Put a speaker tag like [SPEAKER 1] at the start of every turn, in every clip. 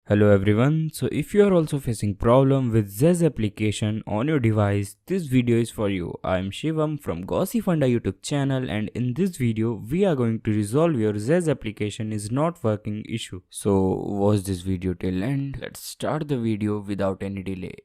[SPEAKER 1] Hello everyone, so if you are also facing problem with Zedge application on your device, this video is for you. I am Shivam from Gossipfunda YouTube channel, and in this video we are going to resolve your Zedge application is not working issue. So watch this video till end. Let's start the video without any delay.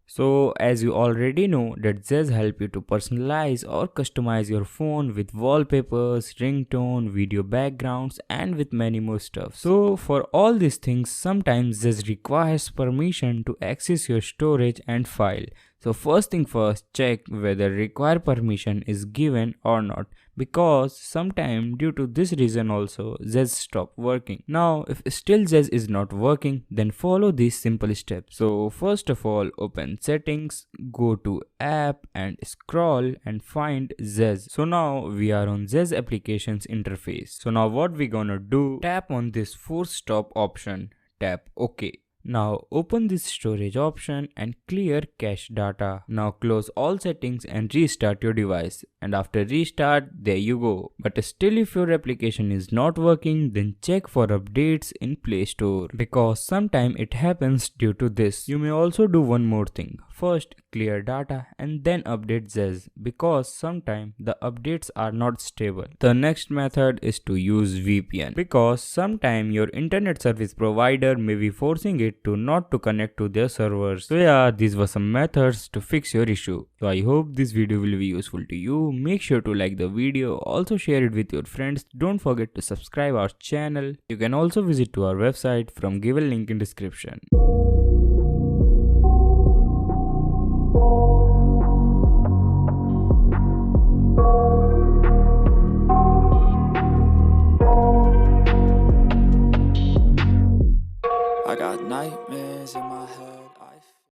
[SPEAKER 1] So as you already know that Zedge help you to personalize or customize your phone with wallpapers, ringtone, video backgrounds and with many more stuff. So for all these things sometimes Zedge requires permission to access your storage and file. So first thing first, check whether require permission is given or not, because sometime due to this reason also Zedge stop working. Now if still Zedge is not working, then follow these simple steps. So first of all, open settings, go to app and scroll and find Zedge. So now we are on Zedge applications interface. So now what we gonna do, tap on this force stop option, tap OK. Now open this storage option and clear cache data. Now close all settings and restart your device, and after restart, there you go. But still if your application is not working, then check for updates in Play Store, because sometime it happens due to this. You may also do one more thing. First clear data and then update Zedge, because sometime the updates are not stable. The next method is to use VPN, because sometime your internet service provider may be forcing it to not to connect to their servers. So yeah, these were some methods to fix your issue. So I hope this video will be useful to you. Make sure to like the video, also share it with your friends. Don't forget to subscribe our channel. You can also visit to our website from given link in description.
[SPEAKER 2] I got nightmares in my head.